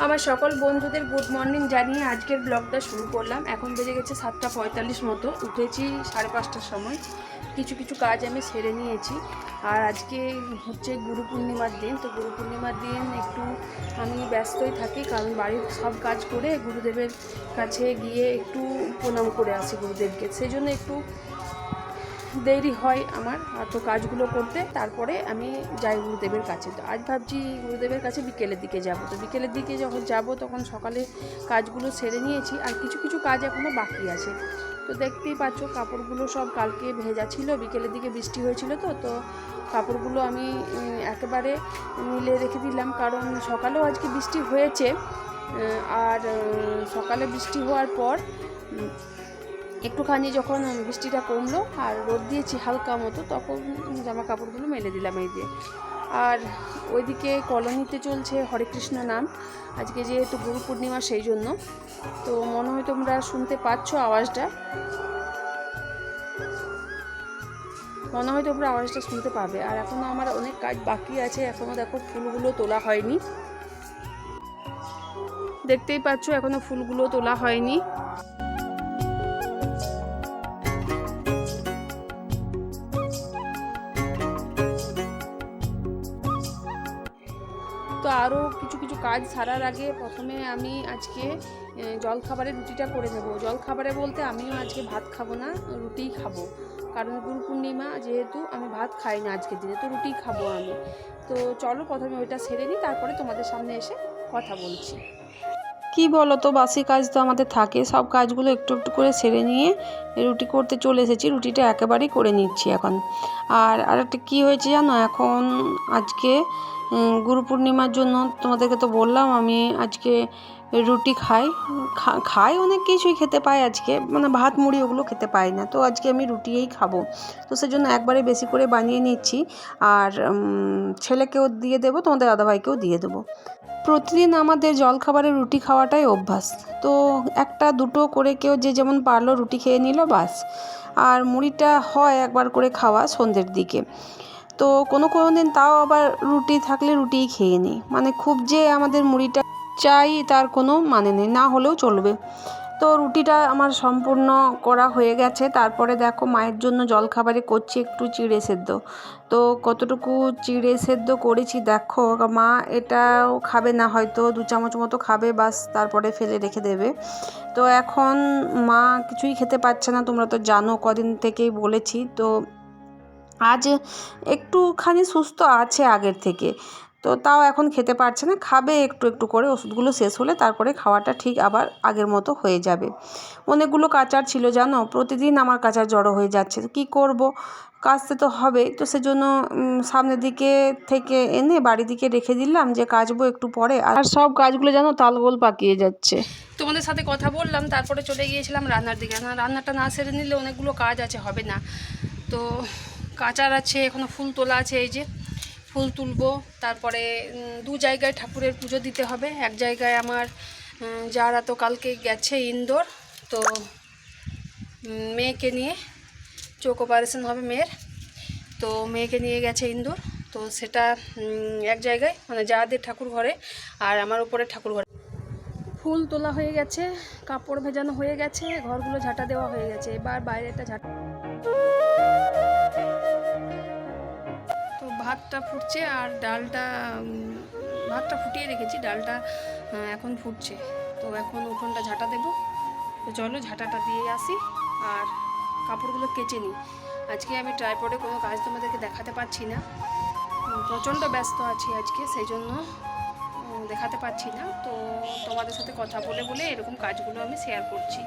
আমার সকল বন্ধুদের গুড মর্নিং জানিয়ে আজকের ব্লগটা শুরু করলাম। এখন বেজে গেছে 7:45 মতো। উঠেছি 5:30টার সময়। কিছু কাজ আমি সেরে নিয়েছি। আর আজকে হচ্ছে গুরু পূর্ণিমার দিন। তো গুরু পূর্ণিমার দিন একটু আমি ব্যস্তই থাকি, কারণ বাড়ির সব কাজ করে গুরুদেবের কাছে গিয়ে একটু প্রণাম করে আসি গুরুদেবকে। সেই জন্য একটু দেরি হয় আমার তো কাজগুলো করতে। তারপরে আমি যাই গুরুদেবের কাছে। তো আজ ভাবছি গুরুদেবের কাছে বিকেলের দিকে যাব। তো বিকেলের দিকে যখন যাব তখন সকালে কাজগুলো সেরে নিয়েছি, আর কিছু কাজ এখনও বাকি আছে। তো দেখতেই পাচ্ছ কাপড়গুলো সব কালকে ভেজা ছিল, বিকেলের দিকে বৃষ্টি হয়েছিল। তো কাপড়গুলো আমি একেবারে মিলে রেখে দিলাম, কারণ সকালেও আজকে বৃষ্টি হয়েছে। আর সকালে বৃষ্টি হওয়ার পর একটুখানি যখন বৃষ্টিটা কমলো আর রোদ দিয়েছি হালকা মতো, তখন জামা কাপড়গুলো মেলে দিলাম এই দিয়ে। আর ওইদিকে কলোনিতে চলছে হরে কৃষ্ণ নাম। আজকে যেহেতু গুরু পূর্ণিমা সেই জন্য। তো মনে হয় তোমরা শুনতে পাচ্ছ আওয়াজটা, শুনতে পাবে। আর এখনও আমার অনেক কাজ বাকি আছে, এখনও দেখো ফুলগুলো তোলা হয়নি। দেখতেই পাচ্ছ এখনও ফুলগুলো তোলা হয়নি। তো আরও কিছু কাজ সারার আগে প্রথমে আমি আজকে জলখাবারের রুটিটা করে নেব। জলখাবারে বলতে আমিও আজকে ভাত খাবো না, রুটিই খাবো। কারণ গুরু পূর্ণিমা যেহেতু আমি ভাত খাই না আজকের দিনে, তো রুটিই খাবো আমি। তো চলো প্রথমে ওইটা সেরে নিই, তারপরে তোমাদের সামনে এসে কথা বলছি। কি বলো তো, বাসি কাজ তো আমাদের থাকে, সব কাজগুলো একটু একটু করে সেরে নিয়ে রুটি করতে চলে এসেছি। রুটিটা একেবারেই করে নিচ্ছি এখন। আর আরেকটা কী হয়েছে জানো, এখন আজকে গুরু পূর্ণিমার জন্য তোমাদেরকে তো বললাম আমি আজকে রুটি খাই অনেক কিছুই খেতে পাই আজকে, মানে ভাত মুড়ি ওগুলো খেতে পাই না। তো আজকে আমি রুটিই খাবো। তো সেজন্য একবারে বেশি করে বানিয়ে নিচ্ছি। আর ছেলেকেও দিয়ে দেবো, তোমাদের দাদাভাইকেও দিয়ে দেবো। প্রতিদিন আমাদের জলখাবারে রুটি খাওয়াটাই অভ্যাস। তো একটা দুটো করে কেউ যে যেমন পারলো রুটি খেয়ে নিল বাস। আর মুড়িটা হয় একবার করে খাওয়া সন্ধ্যের দিকে। তো কোনো দিন তাও আবার রুটি থাকলে রুটিই খেয়ে নিই, মানে খুব যে আমাদের মুড়িটা চাই তার কোনো মানে নেই, না হলেও চলবে। তো রুটিটা আমার সম্পূর্ণ করা হয়ে গেছে। তারপরে দেখো মায়ের জন্য জলখাবারে করছি একটু চিড়ে সেদ্ধ। তো কতটুকু চিড়ে সেদ্ধ করেছি দেখো, মা এটাও খাবে না, হয়তো 2 চামচ মতো খাবে বাস, তারপরে ফেলে রেখে দেবে। তো এখন মা কিছুই খেতে পাচ্ছে না, তোমরা তো জানো কদিন থেকেই বলেছি। তো আজ একটুখানি সুস্থ আছে আগের থেকে, তো তাও এখন খেতে পারছে না, খাবে একটু একটু করে। ওষুধগুলো শেষ হলে তারপরে খাওয়াটা ঠিক আবার আগের মতো হয়ে যাবে। অনেকগুলো কাচার ছিল জানো, প্রতিদিন আমার কাচার জড়ো হয়ে যাচ্ছে। কী করব, কাচতে তো হবে। তো সেজন্য সামনের দিকে থেকে এনে বাড়ির দিকে রেখে দিলাম যে কাচবো একটু পরে। আর সব কাজগুলো যেন তালগোল পাকিয়ে যাচ্ছে। তোমাদের সাথে কথা বললাম, তারপরে চলে গিয়েছিলাম রান্নার দিকে। রান্নাটা না সেরে নিলে অনেকগুলো কাজ আছে, হবে না। তো কাচার আছে, এখনও ফুল তোলা আছে, এই যে ফুল তুলবো। তারপরে 2 জায়গায় ঠাকুরের পুজো দিতে হবে। এক জায়গায় আমার যারা তো কালকে গেছে ইন্দোর, তো মেয়েকে নিয়ে চোখ অপারেশন হবে মেয়ের, তো মেয়েকে নিয়ে গেছে ইন্দোর। তো সেটা এক জায়গায়, মানে যাদের ঠাকুর ঘরে, আর আমার উপরে ঠাকুর ঘরে। ফুল তোলা হয়ে গেছে, কাপড় ভেজানো হয়ে গেছে, ঘরগুলো ঝাঁটা দেওয়া হয়ে গেছে। এবার বাইরেটা ঝাঁটা। তো ভাতটা ফুটছে আর ভাতটা ফুটিয়ে রেখেছি, ডালটা এখন ফুটছে। তো এখন উঠোনটা ঝাঁটা দেবো। তো চলো ঝাঁটাটা দিয়ে আসি আর কাপড়গুলো কেচে নিই। আজকে আমি ট্রাইপডে কোনো কাজ তোমাদেরকে দেখাতে পারছি না, প্রচণ্ড ব্যস্ত আছি আজকে, সেই জন্য দেখাতে পারছি না। তো তোমাদের সাথে কথা বলে এরকম কাজগুলো আমি শেয়ার করছি।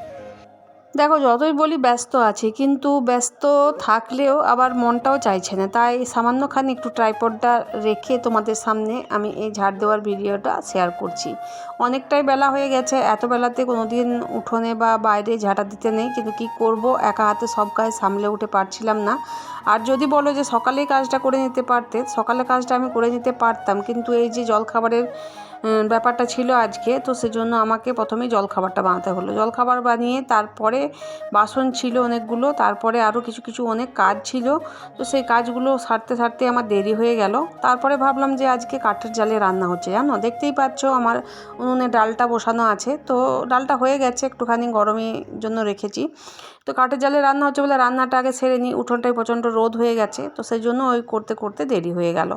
দেখো যতই বলি ব্যস্ত আছি, কিন্তু ব্যস্ত থাকলেও আবার মনটাও চাইছে না, তাই সামান্যখানি একটু ট্রাইপডটা রেখে তোমাদের সামনে আমি এই ঝাড় দেওয়ার ভিডিওটা শেয়ার করছি। অনেকটাই বেলা হয়ে গেছে, এত বেলাতে কোনো দিন উঠোনে বা বাইরে ঝাঁটা দিতে নেই, কিন্তু কি করব, একা হাতে সব কাজ সামলে উঠে পারছিলাম না। আর যদি বলো যে সকালেই কাজটা করে নিতে পারতে, সকালে কাজটা আমি করে নিতে পারতাম, কিন্তু এই যে জলখাবারের ব্যাপারটা ছিল আজকে, তো সেজন্য আমাকে প্রথমেই জলখাবারটা বানাতে হলো। জলখাবার বানিয়ে তারপরে বাসন ছিল অনেকগুলো, তারপরে আরও কিছু অনেক কাজ ছিল, তো সেই কাজগুলো সারতে সারতে আমার দেরি হয়ে গেল। তারপরে ভাবলাম যে আজকে কাঠের জালে রান্না হচ্ছে, জানো, দেখতেই পাচ্ছ আমার উনুনে ডালটা বসানো আছে। তো ডালটা হয়ে গেছে, একটুখানি গরমের জন্য রেখেছি। তো কাঠের জালে রান্না হচ্ছে বলে রান্নাটা আগে সেরে নিই, উঠোনটায় প্রচণ্ড রোদ হয়ে গেছে, তো সেই জন্য ওই করতে করতে দেরি হয়ে গেল।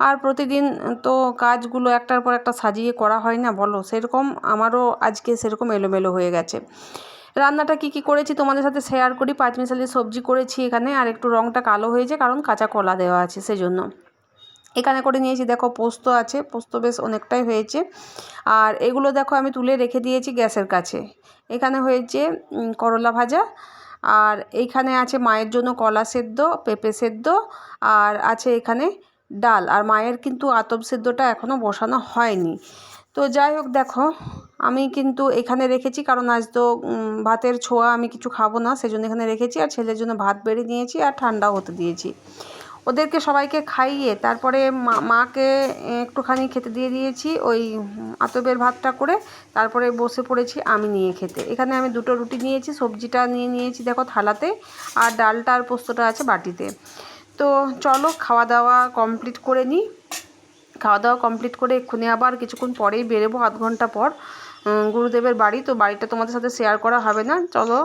আর প্রতিদিন তো কাজগুলো একটার পর একটা সাজিয়ে করা হয় না বলো, সেরকম আমারও আজকে সেরকম এলোমেলো হয়ে গেছে। রান্নাটা কি করেছি তোমাদের সাথে শেয়ার করি। পাঁচমিশালি সবজি করেছি এখানে, আর একটু রঙটা কালো হয়েছে কারণ কাঁচা কলা দেওয়া আছে সেজন্য। এখানে করে নিয়েছি দেখো পোস্ত আছে, পোস্ত বেশ অনেকটাই হয়েছে। আর এগুলো দেখো আমি তুলে রেখে দিয়েছি গ্যাসের কাছে। এখানে হয়েছে করলা ভাজা, আর এইখানে আছে মায়ের জন্য কলা সেদ্ধ, পেঁপে সেদ্ধ, আর আছে এখানে ডাল। আর মায়ের কিন্তু আতপ সেদ্ধটা এখনও বসানো হয়নি। তো যাই হোক দেখো, আমি কিন্তু এখানে রেখেছি কারণ আজ তো ভাতের ছোঁয়া আমি কিছু খাবো না, সেজন্য এখানে রেখেছি। আর ছেলের জন্য ভাত বেড়ে নিয়েছি আর ঠান্ডাও হতে দিয়েছি। ওদেরকে সবাইকে খাইয়ে তারপরে মাকে একটুখানি খেতে দিয়ে দিয়েছি ওই আতপের ভাতটা করে। তারপরে বসে পড়েছি আমি নিয়ে খেতে। এখানে আমি দুটো রুটি নিয়েছি, সবজিটা নিয়েছি দেখো থালাতে, আর ডালটা আর পোস্তটা আছে বাটিতে। তো চলো খাওয়া দাওয়া কমপ্লিট করে নিই। খাওয়া দাওয়া কমপ্লিট করে এক্ষুনি আবার কিছুক্ষণ পরেই বেরোবো, আধ ঘন্টা পর গুরুদেবের বাড়ি। তো বাড়িটা তোমাদের সাথে শেয়ার করা হবে না, চলো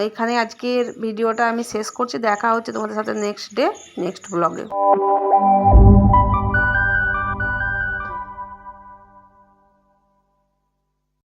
এখানে আজকের ভিডিওটা আমি শেষ করছি। দেখা হচ্ছে তোমাদের সাথে নেক্সট ডে নেক্সট ব্লগে।